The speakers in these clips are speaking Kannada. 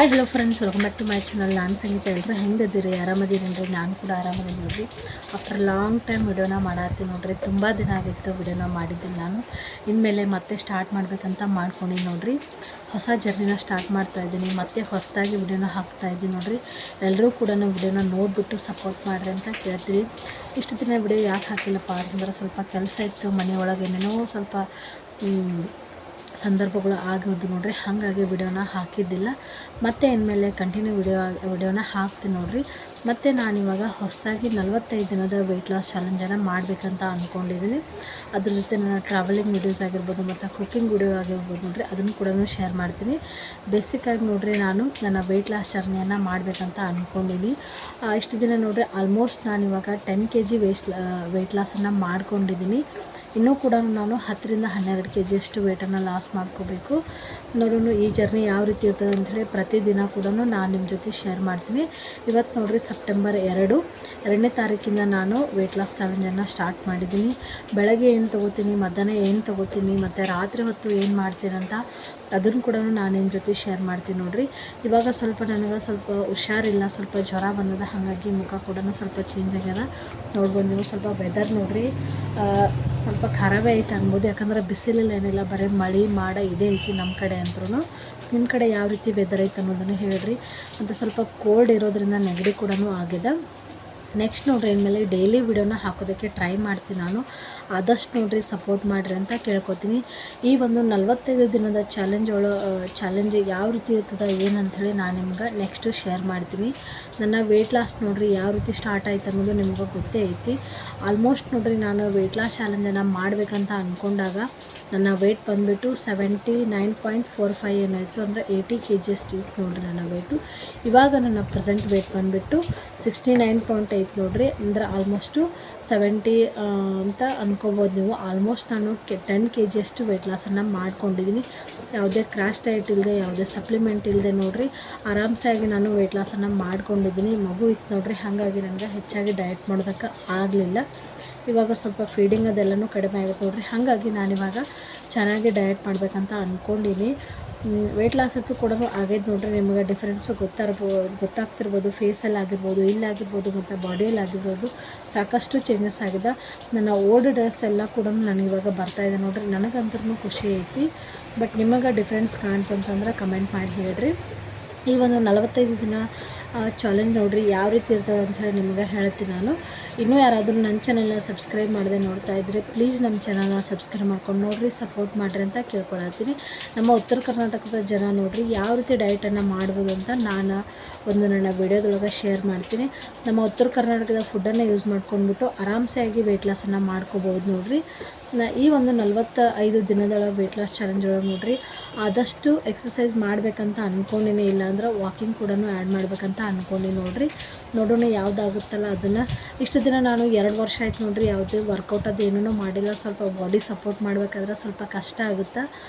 Hi hello friends, welcome back to my channel. ನಾನು ಸಂಗೀತ. ಎಲ್ಲರೂ ಹೆಂಗಿದ್ದೀರಿ? ಆರಾಮದಿರೇನ್ರಿ? ನಾನು ಕೂಡ ಆರಾಮದೀನಿ ನೋಡಿರಿ. ಆಫ್ಟರ್ ಲಾಂಗ್ ಟೈಮ್ ವಿಡಿಯೋನ ಮಾಡತ್ತೀನಿ ನೋಡಿರಿ. ತುಂಬ ದಿನ ಆಗಿತ್ತು ವಿಡಿಯೋನ ಮಾಡಿದ್ದೀನಿ. ನಾನು ಇನ್ಮೇಲೆ ಮತ್ತೆ ಸ್ಟಾರ್ಟ್ ಮಾಡಬೇಕಂತ ಮಾಡ್ಕೊಂಡಿನಿ ನೋಡಿರಿ. ಹೊಸ ಜರ್ನಿನ ಸ್ಟಾರ್ಟ್ ಮಾಡ್ತಾಯಿದ್ದೀನಿ. ಮತ್ತೆ ಹೊಸದಾಗಿ ವಿಡಿಯೋನ ಹಾಕ್ತಾಯಿದ್ದೀನಿ ನೋಡಿರಿ. ಎಲ್ಲರೂ ಕೂಡ ವಿಡಿಯೋನ ನೋಡಿಬಿಟ್ಟು ಸಪೋರ್ಟ್ ಮಾಡಿರಿ ಅಂತ ಕೇಳ್ತೀವಿ. ಇಷ್ಟು ದಿನ ವಿಡಿಯೋ ಯಾಕೆ ಹಾಕಿಲ್ಲಪ್ಪ ಅಂತಂದ್ರೆ ಸ್ವಲ್ಪ ಕೆಲಸ ಇತ್ತು, ಮನೆಯೊಳಗೆ ಏನೇನೋ ಸ್ವಲ್ಪ ಸಂದರ್ಭಗಳು ಆಗಿದ್ದು ನೋಡಿರಿ. ಹಾಗಾಗಿ ವಿಡಿಯೋನ ಹಾಕಿದ್ದಿಲ್ಲ. ಮತ್ತು ಇನ್ಮೇಲೆ ಕಂಟಿನ್ಯೂ ವಿಡಿಯೋನ ಹಾಕ್ತೀನಿ ನೋಡಿರಿ. ಮತ್ತು ನಾನಿವಾಗ ಹೊಸದಾಗಿ 45 ದಿನದ ವೆಯ್ಟ್ ಲಾಸ್ ಚಾಲೆಂಜನ್ನು ಮಾಡಬೇಕಂತ ಅಂದ್ಕೊಂಡಿದ್ದೀನಿ. ಅದ್ರ ಜೊತೆ ನನ್ನ ಟ್ರಾವೆಲಿಂಗ್ ವೀಡಿಯೋಸ್ ಆಗಿರ್ಬೋದು ಮತ್ತು ಕುಕ್ಕಿಂಗ್ ವಿಡಿಯೋ ಆಗಿರ್ಬೋದು ನೋಡಿರಿ, ಅದನ್ನು ಕೂಡ ಶೇರ್ ಮಾಡ್ತೀನಿ. ಬೇಸಿಕ್ಕಾಗಿ ನೋಡಿರಿ, ನಾನು ನನ್ನ ವೆಯ್ಟ್ ಲಾಸ್ ಜರ್ನಿಯನ್ನು ಮಾಡಬೇಕಂತ ಅಂದ್ಕೊಂಡಿನಿ. ಇಷ್ಟು ದಿನ ನೋಡಿರಿ, ಆಲ್ಮೋಸ್ಟ್ ನಾನಿವಾಗ 10 kg ವೆಯ್ಟ್ ಲಾಸನ್ನು ಮಾಡ್ಕೊಂಡಿದ್ದೀನಿ. ಇನ್ನೂ ಕೂಡ ನಾನು 10ರಿಂದ 12 kg ಅಷ್ಟು ವೆಯ್ಟನ್ನು ಲಾಸ್ ಮಾಡ್ಕೋಬೇಕು. ನೋಡೋಣ ಈ ಜರ್ನಿ ಯಾವ ರೀತಿ ಇರ್ತದೆ ಅಂಥೇಳಿ ಪ್ರತಿದಿನ ಕೂಡ ನಾನು ನಿಮ್ಮ ಜೊತೆ ಶೇರ್ ಮಾಡ್ತೀನಿ. ಇವತ್ತು ನೋಡಿರಿ ಸೆಪ್ಟೆಂಬರ್ 2ನೇ ತಾರೀಕಿಂದ ನಾನು ವೆಯ್ಟ್ ಲಾಸ್ ಚಾಲೆಂಜನ್ನು ಸ್ಟಾರ್ಟ್ ಮಾಡಿದ್ದೀನಿ. ಬೆಳಗ್ಗೆ ಏನು ತೊಗೋತೀನಿ, ಮಧ್ಯಾಹ್ನ ಏನು ತೊಗೋತೀನಿ ಮತ್ತು ರಾತ್ರಿ ಹೊತ್ತು ಏನು ಮಾಡ್ತೀನಿ ಅಂತ ಅದನ್ನು ಕೂಡ ನಾನು ನಿಮ್ಮ ಜೊತೆ ಶೇರ್ ಮಾಡ್ತೀನಿ ನೋಡಿರಿ. ಇವಾಗ ಸ್ವಲ್ಪ ನನಗೆ ಸ್ವಲ್ಪ ಹುಷಾರಿಲ್ಲ, ಸ್ವಲ್ಪ ಜ್ವರ ಬಂದದ, ಹಾಗಾಗಿ ಮುಖ ಕೂಡ ಸ್ವಲ್ಪ ಚೇಂಜ್ ಆಗ್ಯದ. ನೋಡ್ಬೋದು ನೀವು. ಸ್ವಲ್ಪ ವೆದರ್ ನೋಡಿರಿ ಸ್ವಲ್ಪ ಖರಾಬೇ ಐತೆ ಅನ್ಬೋದು. ಯಾಕಂದ್ರೆ ಬಿಸಿಲಿಲ್ಲ, ಏನಿಲ್ಲ, ಬರೀ ಮಳೆ ಮಾಡ ಇದೇ ಐತಿ ನಮ್ಮ ಕಡೆ ಅಂದ್ರೂ. ನಿಮ್ಮ ಕಡೆ ಯಾವ ರೀತಿ ವೆದರ್ ಐತೆ ಅನ್ನೋದನ್ನು ಹೇಳಿರಿ. ಮತ್ತು ಸ್ವಲ್ಪ ಕೋಲ್ಡ್ ಇರೋದ್ರಿಂದ ನೆಗಡಿ ಕೂಡ ಆಗಿದೆ. ನೆಕ್ಸ್ಟ್ ನೋಡಿರಿ, ಇನ್ಮೇಲೆ ಡೈಲಿ ವಿಡಿಯೋನ ಹಾಕೋದಕ್ಕೆ ಟ್ರೈ ಮಾಡ್ತೀನಿ ನಾನು. ಆದಷ್ಟು ನೋಡಿರಿ ಸಪೋರ್ಟ್ ಮಾಡಿರಿ ಅಂತ ಕೇಳ್ಕೊತೀನಿ. ಈ ಒಂದು 45 ದಿನದ ಚಾಲೆಂಜ್ ಯಾವ ರೀತಿ ಇರ್ತದೆ ಏನಂಥೇಳಿ ನಾನು ನಿಮ್ಗೆ ನೆಕ್ಸ್ಟು ಶೇರ್ ಮಾಡ್ತೀನಿ. ನನ್ನ ವೆಯ್ಟ್ ಲಾಸ್ ನೋಡಿರಿ ಯಾವ ರೀತಿ ಸ್ಟಾರ್ಟ್ ಆಯ್ತು ಅನ್ನೋದು ನಿಮ್ಗೆ ಗೊತ್ತೇ ಐತಿ. ಆಲ್ಮೋಸ್ಟ್ ನೋಡಿರಿ, ನಾನು ವೆಯ್ಟ್ ಲಾಸ್ ಚಾಲೆಂಜನ್ನು ಮಾಡಬೇಕಂತ ಅಂದ್ಕೊಂಡಾಗ ನನ್ನ ವೆಯ್ಟ್ ಬಂದುಬಿಟ್ಟು 79.45 ಏನಾಯಿತು ಅಂದರೆ 80 kg ಅಷ್ಟು ಇತ್ತು ನೋಡಿರಿ ನನ್ನ ವೆಯ್ಟು. ಇವಾಗ ನನ್ನ ಪ್ರೆಸೆಂಟ್ ವೆಯ್ಟ್ ಬಂದುಬಿಟ್ಟು 69.8 ನೋಡಿರಿ. ಅಂದರೆ ಆಲ್ಮೋಸ್ಟು 70 ಅಂತ ಅಂದ್ಕೊಬೋದು ನೀವು. ಆಲ್ಮೋಸ್ಟ್ ನಾನು 10 kg ಅಷ್ಟು ವೆಯ್ಟ್ ಲಾಸನ್ನು ಮಾಡ್ಕೊಂಡಿದ್ದೀನಿ. ಯಾವುದೇ ಕ್ರಾಶ್ ಡಯಟ್ ಇಲ್ಲದೆ, ಯಾವುದೇ ಸಪ್ಲಿಮೆಂಟ್ ಇಲ್ಲದೆ ನೋಡಿರಿ ಆರಾಮ್ಸಾಗಿ ನಾನು ವೆಯ್ಟ್ ಲಾಸನ್ನು ಮಾಡ್ಕೊಂಡಿದ್ದೀನಿ. ಮಗು ಇತ್ತು ನೋಡಿರಿ, ಹಾಗಾಗಿ ನನಗೆ ಹೆಚ್ಚಾಗಿ ಡಯಟ್ ಮಾಡೋದಕ್ಕೆ ಆಗಲಿಲ್ಲ. ಇವಾಗ ಸ್ವಲ್ಪ ಫೀಡಿಂಗ್ ಅದೆಲ್ಲನೂ ಕಡಿಮೆ ಆಗುತ್ತೆ ನೋಡಿರಿ. ಹಾಗಾಗಿ ನಾನಿವಾಗ ಚೆನ್ನಾಗಿ ಡಯಟ್ ಮಾಡಬೇಕಂತ ಅಂದ್ಕೊಂಡಿನಿ. ವೆಯ್ಟ್ ಲಾಸ್ ಅಂತೂ ಕೂಡ ಆಗೈತೆ ನೋಡಿರಿ. ನಿಮಗೆ ಡಿಫ್ರೆನ್ಸು ಗೊತ್ತಾಗ್ತಿರ್ಬೋದು. ಫೇಸಲ್ಲಿ ಆಗಿರ್ಬೋದು, ಇಲ್ಲಾಗಿರ್ಬೋದು ಮತ್ತು ಬಾಡಿಯಲ್ಲಿ ಆಗಿರ್ಬೋದು ಸಾಕಷ್ಟು ಚೇಂಜಸ್ ಆಗಿದೆ. ನನ್ನ ಓಲ್ಡ್ ಡ್ರೆಸ್ ಎಲ್ಲ ಕೂಡ ನನಗಿವಾಗ ಬರ್ತಾಯಿದೆ ನೋಡಿರಿ. ನನಗಂತೂ ಖುಷಿ ಐತಿ. ಬಟ್ ನಿಮಗೆ ಡಿಫ್ರೆನ್ಸ್ ಕಾಣ್ತಂತಂದ್ರೆ ಕಮೆಂಟ್ ಮಾಡಿ ಹೇಳಿರಿ. ಈ ಒಂದು 45 ದಿನ ಚಾಲೆಂಜ್ ನೋಡಿರಿ ಯಾವ ರೀತಿ ಇರ್ತದೆ ಅಂತ ಹೇಳಿ ನಿಮಗೆ ಹೇಳ್ತೀನಿ ನಾನು. ಇನ್ನೂ ಯಾರಾದರೂ ನನ್ನ ಚಾನಲ್ನ ಸಬ್ಸ್ಕ್ರೈಬ್ ಮಾಡದೆ ನೋಡ್ತಾ ಇದ್ದರೆ ಪ್ಲೀಸ್ ನಮ್ಮ ಚಾನಲ್ನ ಸಬ್ಸ್ಕ್ರೈಬ್ ಮಾಡ್ಕೊಂಡು ನೋಡಿರಿ, ಸಪೋರ್ಟ್ ಮಾಡಿರಿ ಅಂತ ಕೇಳ್ಕೊಳತ್ತೀನಿ. ನಮ್ಮ ಉತ್ತರ ಕರ್ನಾಟಕದ ಜನ ನೋಡಿರಿ ಯಾವ ರೀತಿ ಡಯಟನ್ನು ಮಾಡ್ಬೋದು ಅಂತ ನಾನು ನನ್ನ ವಿಡಿಯೋದೊಳಗೆ ಶೇರ್ ಮಾಡ್ತೀನಿ. ನಮ್ಮ ಉತ್ತರ ಕರ್ನಾಟಕದ ಫುಡ್ಡನ್ನು ಯೂಸ್ ಮಾಡ್ಕೊಂಡ್ಬಿಟ್ಟು ಆರಾಮ್ಸಾಗಿ ವೆಯ್ಟ್ ಲಾಸನ್ನು ಮಾಡ್ಕೋಬೋದು ನೋಡಿರಿ. ಈ ಒಂದು 45 ದಿನದೊಳಗೆ ವೆಯ್ಟ್ ಲಾಸ್ ಚಾಲೆಂಜ್ ಒಳಗೆ ನೋಡಿರಿ ಆದಷ್ಟು ಎಕ್ಸಸೈಸ್ ಮಾಡಬೇಕಂತ ಅಂದ್ಕೊಂಡಿನೇ, ಇಲ್ಲಾಂದ್ರೆ ವಾಕಿಂಗ್ ಕೂಡ ಆ್ಯಡ್ ಮಾಡಬೇಕಂತ ಅಂದ್ಕೊಂಡು ನೋಡೋಣ ಯಾವುದಾಗುತ್ತಲ್ಲ ಅದನ್ನು. ಇಷ್ಟು ದಿನ ನಾನು 2 ವರ್ಷ ಆಯ್ತು ನೋಡಿರಿ ಯಾವುದೇ ವರ್ಕೌಟ್ ಅದು ಏನೂ ಮಾಡಿಲ್ಲ. ಸ್ವಲ್ಪ ಬಾಡಿ ಸಪೋರ್ಟ್ ಮಾಡಬೇಕಾದ್ರೆ ಸ್ವಲ್ಪ ಕಷ್ಟ ಆಗುತ್ತೆ.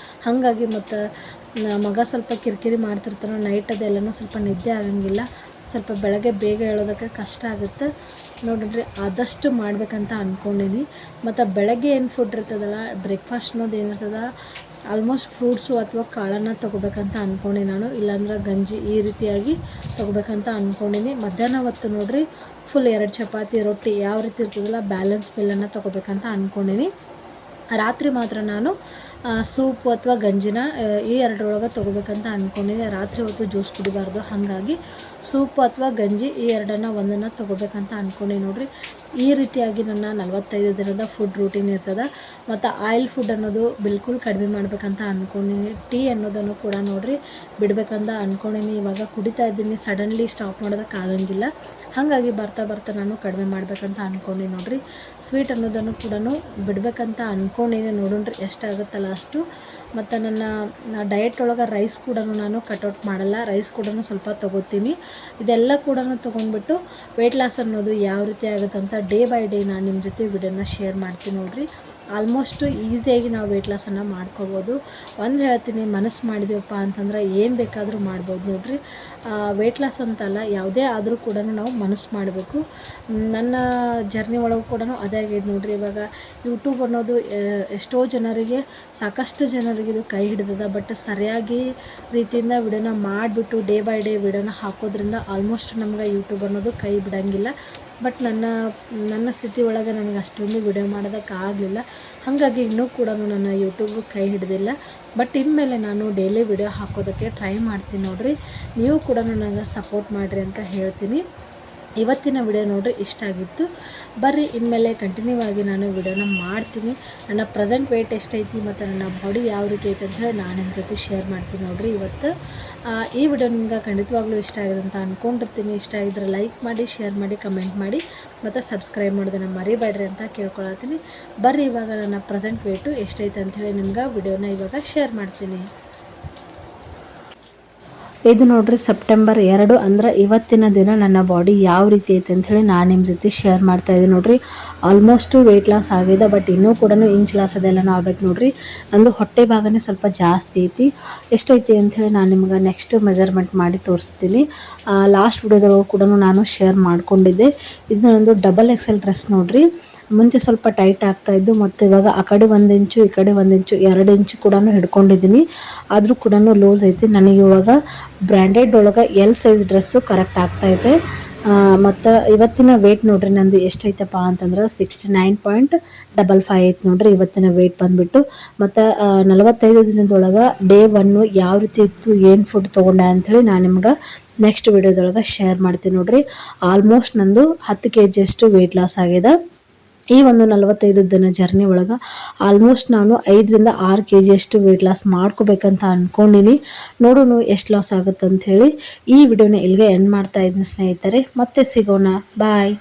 ಹಾಗಾಗಿ ಮತ್ತು ಮಗ ಸ್ವಲ್ಪ ಕಿರಿಕಿರಿ ಮಾಡ್ತಿರ್ತಾನೆ, ನೈಟ್ ಅದೆಲ್ಲನೂ ಸ್ವಲ್ಪ ನಿದ್ದೆ ಆಗಂಗಿಲ್ಲ. ಸ್ವಲ್ಪ ಬೆಳಗ್ಗೆ ಬೇಗ ಹೇಳೋದಕ್ಕೆ ಕಷ್ಟ ಆಗುತ್ತೆ ನೋಡಿರಿ. ಆದಷ್ಟು ಮಾಡಬೇಕಂತ ಅಂದ್ಕೊಂಡಿನಿ. ಮತ್ತು ಬೆಳಗ್ಗೆ ಏನು ಫುಡ್ ಇರ್ತದಲ್ಲ, ಬ್ರೇಕ್ಫಾಸ್ಟ್ ಅನ್ನೋದು ಏನಿರ್ತದ ಆಲ್ಮೋಸ್ಟ್ ಫ್ರೂಟ್ಸು ಅಥವಾ ಕಾಳನ್ನು ತೊಗೋಬೇಕಂತ ಅಂದ್ಕೊಂಡಿ ನಾನು. ಇಲ್ಲಾಂದ್ರೆ ಗಂಜಿ ಈ ರೀತಿಯಾಗಿ ತೊಗೋಬೇಕಂತ ಅಂದ್ಕೊಂಡಿನಿ. ಮಧ್ಯಾಹ್ನ ಹೊತ್ತು ನೋಡಿರಿ ಫುಲ್ 2 ಚಪಾತಿ ರೊಟ್ಟಿ ಯಾವ ರೀತಿ ಇರ್ತದಲ್ಲ ಬ್ಯಾಲೆನ್ಸ್ ಮೀಲನ್ನು ತೊಗೋಬೇಕಂತ ಅಂದ್ಕೊಂಡಿನಿ. ರಾತ್ರಿ ಮಾತ್ರ ನಾನು ಸೂಪು ಅಥವಾ ಗಂಜಿನ ಈ 2ರೊಳಗೆ ತೊಗೋಬೇಕಂತ ಅಂದ್ಕೊಂಡಿನಿ. ರಾತ್ರಿ ಹೊತ್ತು ಜ್ಯೂಸ್ ಕುಡಿಬಾರ್ದು, ಹಾಗಾಗಿ ಸೂಪು ಅಥವಾ ಗಂಜಿ ಈ 2ನ್ನು ಒಂದನ್ನು ತೊಗೋಬೇಕಂತ ಅಂದ್ಕೊಂಡು ನೋಡಿರಿ. ಈ ರೀತಿಯಾಗಿ ನನ್ನ 45 ದಿನದ ಫುಡ್ ರೂಟೀನ್ ಇರ್ತದೆ. ಮತ್ತು ಆಯಿಲ್ ಫುಡ್ ಅನ್ನೋದು ಬಿಲ್ಕುಲ್ ಕಡಿಮೆ ಮಾಡಬೇಕಂತ ಅಂದ್ಕೊಂಡಿನಿ. ಟೀ ಅನ್ನೋದನ್ನು ಕೂಡ ನೋಡಿರಿ ಬಿಡಬೇಕಂತ ಅಂದ್ಕೊಂಡಿನಿ. ಇವಾಗ ಕುಡಿತಾ ಇದ್ದೀನಿ, ಸಡನ್ಲಿ ಸ್ಟಾಪ್ ಮಾಡೋದಕ್ಕೆ ಆಗಂಗಿಲ್ಲ. ಹಾಗಾಗಿ ಬರ್ತಾ ನಾನು ಕಡಿಮೆ ಮಾಡಬೇಕಂತ ಅಂದ್ಕೊಂಡು ನೋಡಿರಿ. ಸ್ವೀಟ್ ಅನ್ನೋದನ್ನು ಕೂಡ ಬಿಡಬೇಕಂತ ಅಂದ್ಕೊಂಡಿನಿ. ನೋಡೋಣ್ರಿ ಎಷ್ಟಾಗುತ್ತಲ್ಲ ಅಷ್ಟು. ಮತ್ತು ನನ್ನ ಡಯಟ್ ಒಳಗೆ ರೈಸ್ ಕೂಡ ನಾನು ಕಟ್ಔಟ್ ಮಾಡಲ್ಲ. ರೈಸ್ ಕೂಡ ಸ್ವಲ್ಪ ತೊಗೋತೀನಿ. ಇದೆಲ್ಲ ಕೂಡ ತೊಗೊಂಡ್ಬಿಟ್ಟು ವೆಯ್ಟ್ ಲಾಸ್ ಅನ್ನೋದು ಯಾವ ರೀತಿ ಆಗುತ್ತೆ ಅಂತ ಡೇ ಬೈ ಡೇ ನಾನು ನಿಮ್ಮ ಜೊತೆ ವಿಡಿಯೋನ ಶೇರ್ ಮಾಡ್ತೀನಿ ನೋಡಿರಿ. ಆಲ್ಮೋಸ್ಟ್ ಈಸಿಯಾಗಿ ನಾವು ವೆಯ್ಟ್ ಲಾಸನ್ನು ಮಾಡ್ಕೋಬೋದು. ಒಂದು ಹೇಳ್ತೀನಿ, ಮನಸ್ಸು ಮಾಡಿದೆವಪ್ಪ ಅಂತಂದ್ರೆ ಏನು ಬೇಕಾದರೂ ಮಾಡ್ಬೋದು ನೋಡಿರಿ. ವೆಯ್ಟ್ ಲಾಸ್ ಅಂತಲ್ಲ, ಯಾವುದೇ ಆದರೂ ಕೂಡ ನಾವು ಮನಸ್ಸು ಮಾಡಬೇಕು. ನನ್ನ ಜರ್ನಿ ಒಳಗೆ ಕೂಡ ಅದೇ ಆಗಿದೆ ನೋಡಿರಿ. ಇವಾಗ ಯೂಟ್ಯೂಬ್ ಅನ್ನೋದು ಎಷ್ಟೋ ಜನರಿಗೆ, ಸಾಕಷ್ಟು ಜನರಿಗೆ ಇದು ಕೈ ಹಿಡಿದದ. ಬಟ್ ಸರಿಯಾಗಿ ರೀತಿಯಿಂದ ವಿಡಿಯೋನ ಮಾಡಿಬಿಟ್ಟು ಡೇ ಬೈ ಡೇ ವಿಡಿಯೋನ ಹಾಕೋದ್ರಿಂದ ಆಲ್ಮೋಸ್ಟ್ ನಮ್ಗೆ ಯೂಟ್ಯೂಬ್ ಅನ್ನೋದು ಕೈ ಬಿಡೋಂಗಿಲ್ಲ. ಬಟ್ ನನ್ನ ಸ್ಥಿತಿ ಒಳಗೆ ನನಗೆ ಅಷ್ಟೊಂದು ವಿಡಿಯೋ ಮಾಡೋದಕ್ಕಾಗಲಿಲ್ಲ. ಹಾಗಾಗಿ ಇನ್ನೂ ಕೂಡ ನನ್ನ ಯೂಟ್ಯೂಬ್ ಕೈ ಹಿಡಿದಿಲ್ಲ. ಬಟ್ ಇನ್ಮೇಲೆ ನಾನು ಡೈಲಿ ವಿಡಿಯೋ ಹಾಕೋದಕ್ಕೆ ಟ್ರೈ ಮಾಡ್ತೀನಿ ನೋಡಿರಿ. ನೀವು ಕೂಡ ನನಗೆ ಸಪೋರ್ಟ್ ಮಾಡಿರಿ ಅಂತ ಹೇಳ್ತೀನಿ. ಇವತ್ತಿನ ವಿಡಿಯೋ ನೋಡಿರಿ ಇಷ್ಟ ಆಗಿತ್ತು. ಬರ್ರಿ ಇನ್ಮೇಲೆ ಕಂಟಿನ್ಯೂ ಆಗಿ ನಾನು ವಿಡಿಯೋನ ಮಾಡ್ತೀನಿ. ನನ್ನ ಪ್ರೆಸೆಂಟ್ ವೆಯ್ಟ್ ಎಷ್ಟೈತಿ ಮತ್ತು ನನ್ನ ಬಾಡಿ ಯಾವ ರೀತಿ ಐತೆ ಅಂತ ಹೇಳಿ ನಾನು ನಿಮ್ಮ ಜೊತೆ ಶೇರ್ ಮಾಡ್ತೀನಿ ನೋಡಿರಿ ಇವತ್ತು. ಈ ವಿಡಿಯೋ ನಿಮ್ಗೆ ಖಂಡಿತವಾಗ್ಲೂ ಇಷ್ಟ ಆಗಿದೆ ಅಂತ ಅಂದ್ಕೊಂಡಿರ್ತೀನಿ. ಇಷ್ಟ ಆಗಿದ್ರೆ ಲೈಕ್ ಮಾಡಿ, ಶೇರ್ ಮಾಡಿ, ಕಮೆಂಟ್ ಮಾಡಿ ಮತ್ತು ಸಬ್ಸ್ಕ್ರೈಬ್ ಮಾಡೋದನ್ನು ಮರಿಬೇಡ್ರಿ ಅಂತ ಕೇಳ್ಕೊಳತ್ತೀನಿ. ಬರ್ರಿ ಇವಾಗ ನನ್ನ ಪ್ರೆಸೆಂಟ್ ವೆಯ್ಟು ಎಷ್ಟೈತೆ ಅಂಥೇಳಿ ನಿಮ್ಗೆ ವಿಡಿಯೋನ ಇವಾಗ ಶೇರ್ ಮಾಡ್ತೀನಿ. ಇದು ನೋಡ್ರಿ ಸೆಪ್ಟೆಂಬರ್ 2 ಅಂದ್ರೆ ಇವತ್ತಿನ ದಿನ ನನ್ನ ಬಾಡಿ ಯಾವ ರೀತಿ ಐತೆ ಅಂಥೇಳಿ ನಾನು ನಿಮ್ಮ ಜೊತೆ ಶೇರ್ ಮಾಡ್ತಾಯಿದ್ದೀನಿ ನೋಡಿರಿ. ಆಲ್ಮೋಸ್ಟು ವೆಯ್ಟ್ ಲಾಸ್ ಆಗಿದೆ, ಬಟ್ ಇನ್ನೂ ಕೂಡ ಇಂಚ್ ಲಾಸ್ ಅದೆಲ್ಲ ಆಗ್ಬೇಕು ನೋಡಿರಿ. ನಂದು ಹೊಟ್ಟೆ ಭಾಗನೇ ಸ್ವಲ್ಪ ಜಾಸ್ತಿ ಐತಿ. ಎಷ್ಟೈತಿ ಅಂಥೇಳಿ ನಾನು ನಿಮ್ಗೆ ನೆಕ್ಸ್ಟ್ ಮೆಜರ್ಮೆಂಟ್ ಮಾಡಿ ತೋರಿಸ್ತೀನಿ. ಲಾಸ್ಟ್ ವಿಡಿಯೋದೊಳಗೆ ಕೂಡ ನಾನು ಶೇರ್ ಮಾಡ್ಕೊಂಡಿದ್ದೆ. ಇದು ನಂದು ಡಬಲ್ XL ಡ್ರೆಸ್ ನೋಡಿರಿ. ಮುಂಚೆ ಸ್ವಲ್ಪ ಟೈಟ್ ಆಗ್ತಾಯಿದ್ದು, ಮತ್ತು ಇವಾಗ ಆ ಕಡೆ 1 ಇಂಚು ಈ ಕಡೆ 1 ಇಂಚು 2 ಇಂಚು ಕೂಡ ಹಿಡ್ಕೊಂಡಿದ್ದೀನಿ. ಆದರೂ ಕೂಡ ಲೂಸ್ ಐತಿ. ನನಗೆ ಇವಾಗ ಬ್ರ್ಯಾಂಡೆಡ್ ಒಳಗೆ L ಸೈಜ್ ಡ್ರೆಸ್ಸು ಕರೆಕ್ಟ್ ಆಗ್ತಾಯಿದೆ. ಮತ್ತು ಇವತ್ತಿನ ವೆಯ್ಟ್ ನೋಡಿರಿ ನಂದು ಎಷ್ಟೈತಪ್ಪ ಅಂತಂದ್ರೆ 69.55 ಐತೆ ನೋಡಿರಿ ಇವತ್ತಿನ ವೆಯ್ಟ್ ಬಂದುಬಿಟ್ಟು. ಮತ್ತು 45 ದಿನದೊಳಗೆ ಡೇ 1 ಯಾವ ರೀತಿ ಇತ್ತು, ಏನು ಫುಡ್ ತೊಗೊಂಡೆ ಅಂಥೇಳಿ ನಾನು ನಿಮ್ಗೆ ನೆಕ್ಸ್ಟ್ ವಿಡಿಯೋದೊಳಗೆ ಶೇರ್ ಮಾಡ್ತೀನಿ ನೋಡಿರಿ. ಆಲ್ಮೋಸ್ಟ್ ನಂದು 10 kg ಅಷ್ಟು ವೆಯ್ಟ್ ಲಾಸ್ ಆಗಿದೆ. ಈ ಒಂದು 45 ದಿನ ಜರ್ನಿ ಒಳಗೆ ಆಲ್ಮೋಸ್ಟ್ ನಾನು 5 ರಿಂದ 6 kg ಅಷ್ಟು ವೆಯ್ಟ್ ಲಾಸ್ ಮಾಡ್ಕೋಬೇಕಂತ ಅಂದ್ಕೊಂಡಿನಿ. ನೋಡೋಣ ಎಷ್ಟು ಲಾಸ್ ಆಗುತ್ತೆ ಅಂಥೇಳಿ ಈ ವಿಡಿಯೋನ ಇಲ್ಲಿಗೆ ಎಂಡ್ ಮಾಡ್ತಾ ಇದ್ದೀನಿ ಸ್ನೇಹಿತರೆ. ಮತ್ತೆ ಸಿಗೋಣ, ಬಾಯ್.